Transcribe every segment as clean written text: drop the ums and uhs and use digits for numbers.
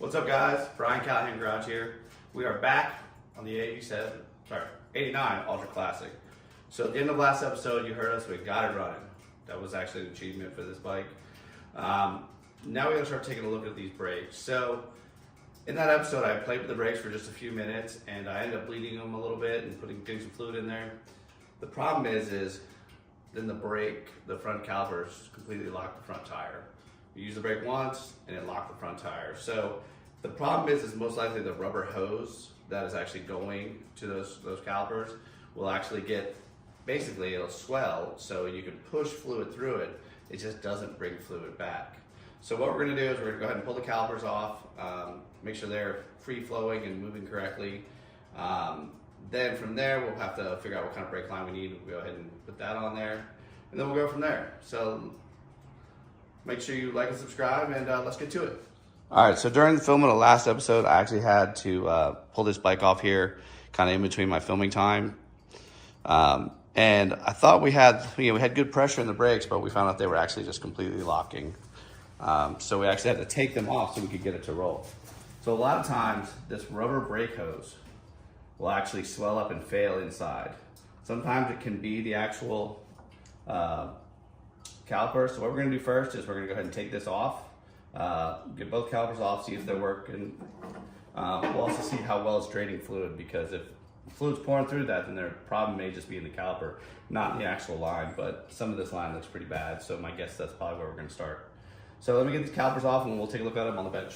What's up, guys? Brian, Callahan Garage here. We are back on the 89 Ultra Classic. So at the end of last episode, you heard us, we got it running. That was actually an achievement for this bike. Now we gotta start taking a look at these brakes. So in that episode, I played with the brakes for just a few minutes and I ended up bleeding them a little bit and getting some fluid in there. The problem is then the brake, the front calipers completely locked the front tire. You use the brake once and it locked the front tire. So the problem is most likely the rubber hose that is actually going to those calipers will actually get, basically it'll swell so you can push fluid through it. It just doesn't bring fluid back. So what we're gonna do is we're gonna go ahead and pull the calipers off, make sure they're free flowing and moving correctly. Then from there, we'll have to figure out what kind of brake line we need. We'll go ahead and put that on there and then we'll go from there. So make sure you like and subscribe and let's get to it. All right, so during the filming of the last episode, I actually had to pull this bike off here, kind of in between my filming time. And I thought we had good pressure in the brakes, but we found out they were actually just completely locking. So we actually had to take them off so we could get it to roll. So a lot of times, this rubber brake hose will actually swell up and fail inside. Sometimes it can be the actual caliper. So what we're gonna do first is we're gonna go ahead and take this off. Get both calipers off, see if they're working. We'll also see how well it's draining fluid, because if fluid's pouring through that, then their problem may just be in the caliper, not in the actual line, but some of this line looks pretty bad, so my guess that's probably where we're gonna start. So let me get these calipers off and we'll take a look at them on the bench.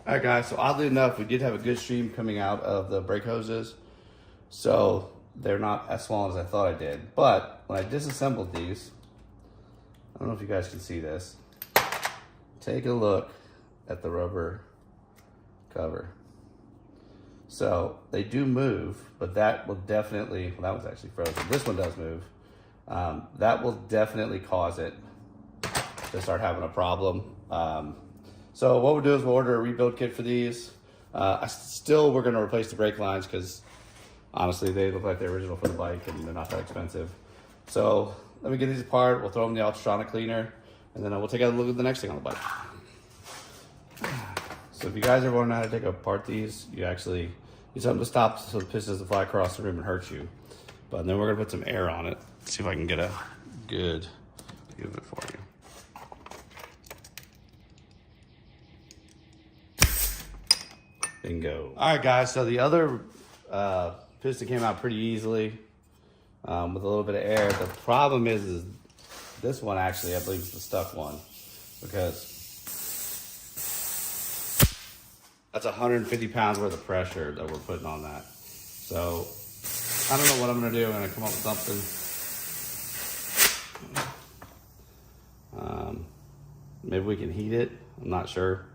All right, guys, so oddly enough, we did have a good stream coming out of the brake hoses, so they're not as swollen as I thought I did. But when I disassembled these, I don't know if you guys can see this. Take a look at the rubber cover. So they do move, but that will definitely, well, that one's actually frozen. This one does move. That will definitely cause it to start having a problem. So what we'll do is we'll order a rebuild kit for these. We're gonna replace the brake lines because honestly, they look like they're original for the bike and they're not that expensive. So let me get these apart. We'll throw them in the ultrasonic cleaner and then we'll take a look at the next thing on the bike. So if you guys ever want to know how to take apart these, you actually need something to stop so the piston doesn't fly across the room and hurt you. But then we're gonna put some air on it. See if I can get a good view of it for you. Bingo. All right, guys, so the other piston came out pretty easily with a little bit of air. The problem is this one actually, I believe, is the stuck one, because that's 150 pounds worth of pressure that we're putting on that. So I don't know what I'm gonna do. I'm gonna come up with something. Maybe we can heat it. I'm not sure.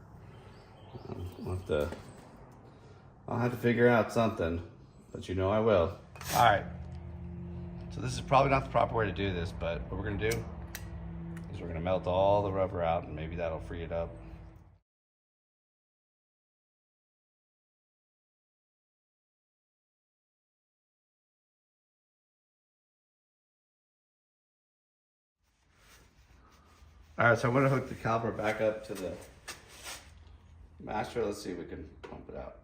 I'll have to figure out something, but you know I will. All right. So this is probably not the proper way to do this, but what we're gonna do is we're gonna melt all the rubber out and maybe that'll free it up. All right, so I'm gonna hook the caliper back up to the master. Let's see if we can pump it out.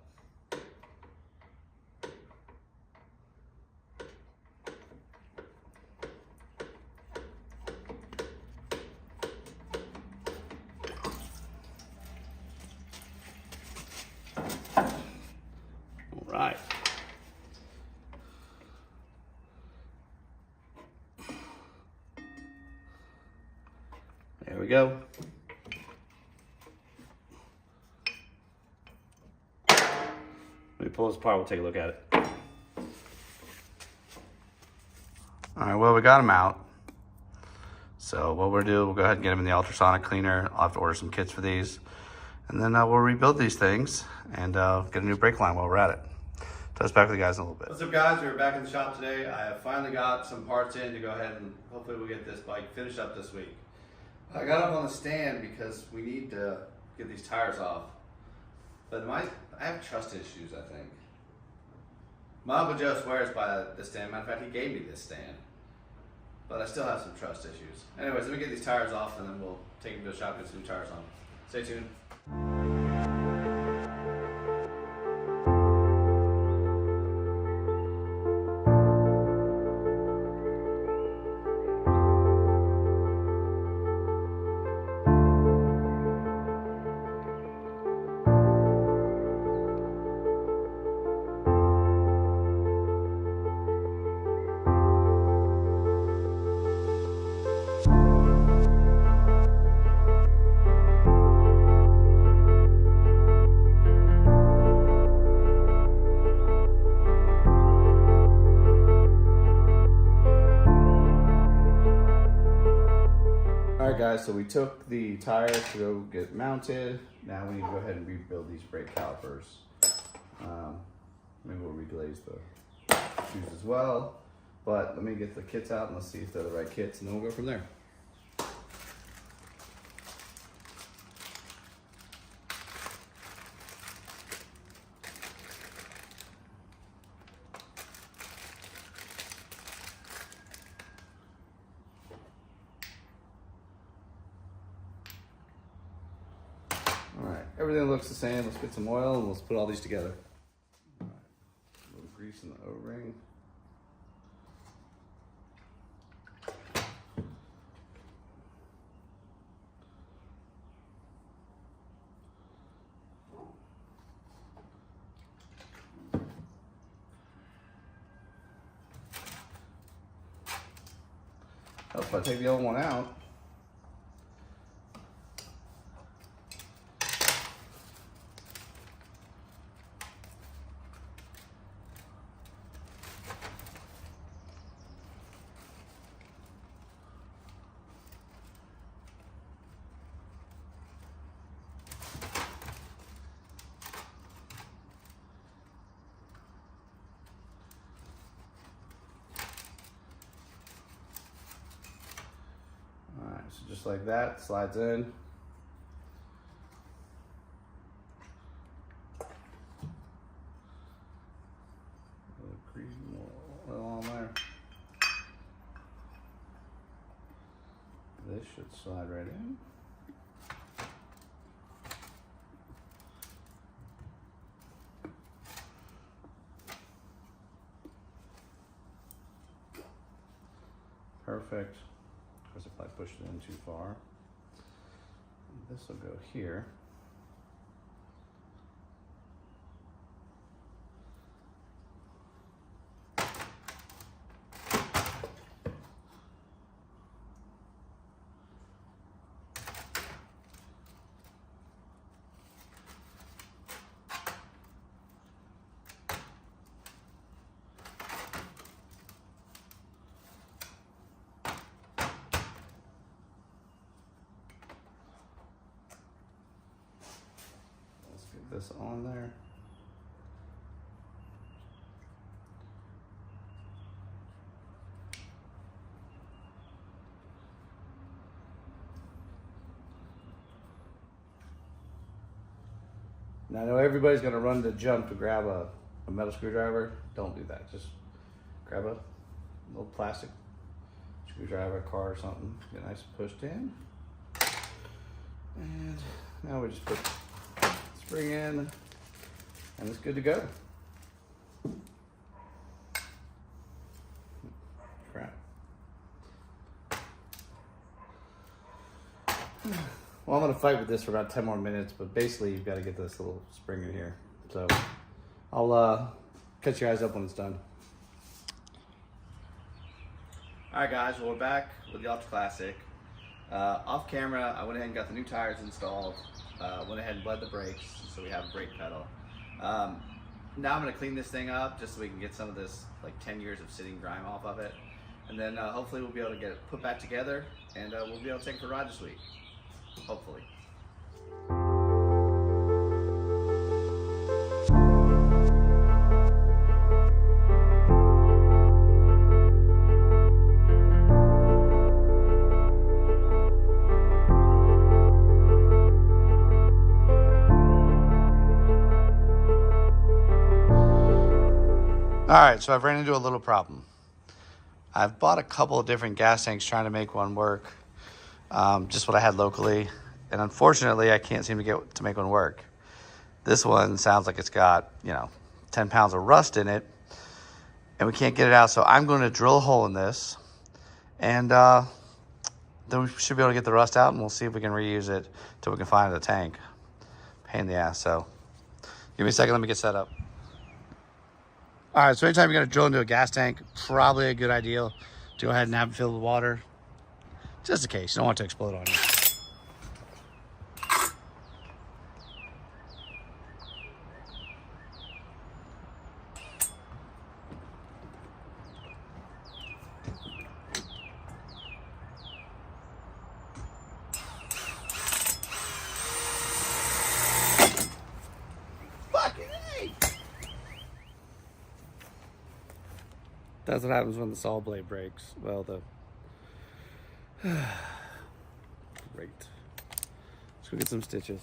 All right. There we go. Let me pull this apart, we'll take a look at it. All right, well, we got them out. So what we'll do, we'll go ahead and get them in the ultrasonic cleaner. I'll have to order some kits for these. And then we'll rebuild these things and get a new brake line while we're at it. Touch back with you guys in a little bit. What's up, guys? We're back in the shop today. I have finally got some parts in to go ahead and hopefully we'll get this bike finished up this week. I got up on the stand because we need to get these tires off. But I have trust issues, I think. My Uncle Joe swears by this stand. Matter of fact, he gave me this stand. but I still have some trust issues. Anyways, let me get these tires off and then we'll take them to the shop and get some new tires on. Stay tuned. Alright guys, so we took the tires to go get mounted. Now we need to go ahead and rebuild these brake calipers. Maybe we'll reglaze the shoes as well. But let me get the kits out and let's see if they're the right kits and then we'll go from there. Alright, everything looks the same. Let's get some oil and let's put all these together. Alright, a little grease in the O-ring. Helps if I take the old one out. So just like that, slides in. More oil on there. This should slide right in. Perfect. Of course, if I push it in too far, this will go here. This on there. Now I know everybody's gonna run to jump to grab a metal screwdriver. Don't do that. Just grab a little plastic screwdriver, car or something. Get nice and pushed in. And now we just put spring in, and it's good to go. Crap. Well, I'm gonna fight with this for about 10 more minutes, but basically you've got to get this little spring in here. So I'll catch you guys up when it's done. All right, guys, well, we're back with the Ultra Classic. Off camera, I went ahead and got the new tires installed. Went ahead and bled the brakes, so we have a brake pedal. Now I'm gonna clean this thing up just so we can get some of this like 10 years of sitting grime off of it. And then hopefully we'll be able to get it put back together and we'll be able to take it for a ride this week. Hopefully. All right, so I've ran into a little problem. I've bought a couple of different gas tanks trying to make one work. Just what I had locally. And unfortunately, I can't seem to get to make one work. This one sounds like it's got, 10 pounds of rust in it. And we can't get it out. So I'm going to drill a hole in this. And then we should be able to get the rust out. And we'll see if we can reuse it till we can find the tank. Pain in the ass. So give me a second. Let me get set up. All right, so anytime you're gonna drill into a gas tank, probably a good idea to go ahead and have it filled with water, just in case. You don't want it to explode on you. That's what happens when the saw blade breaks. Well, great. Let's go get some stitches.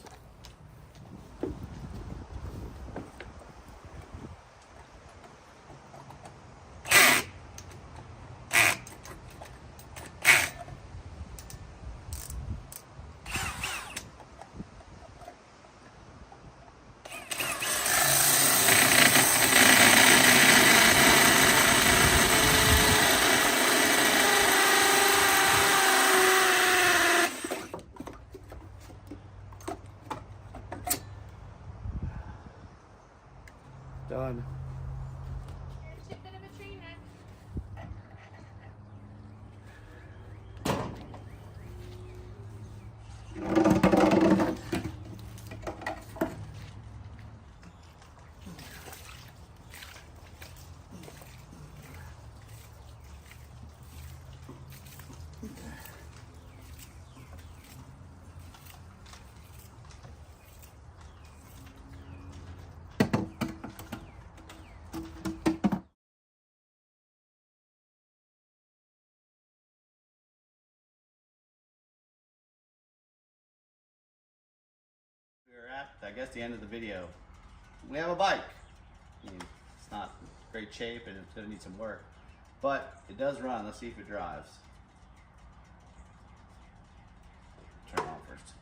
Done. We're at, I guess, the end of the video. We have a bike. I mean, it's not great shape and it's going to need some work, but it does run. Let's see if it drives. Turn it on first.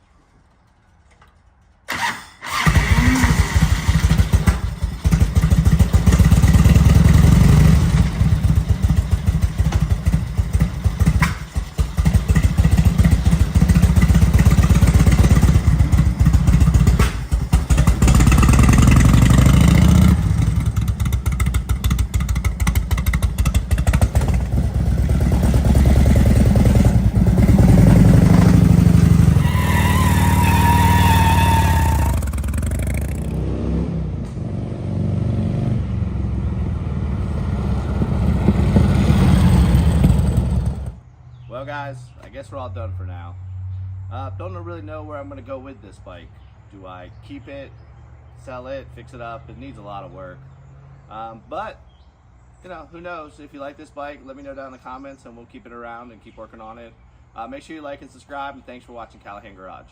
Well guys, I guess we're all done for now. Don't really know where I'm going to go with this bike. Do I keep it, sell it, fix it up? It needs a lot of work. But, who knows? If you like this bike, let me know down in the comments and we'll keep it around and keep working on it. Make sure you like and subscribe, and thanks for watching Callahan Garage.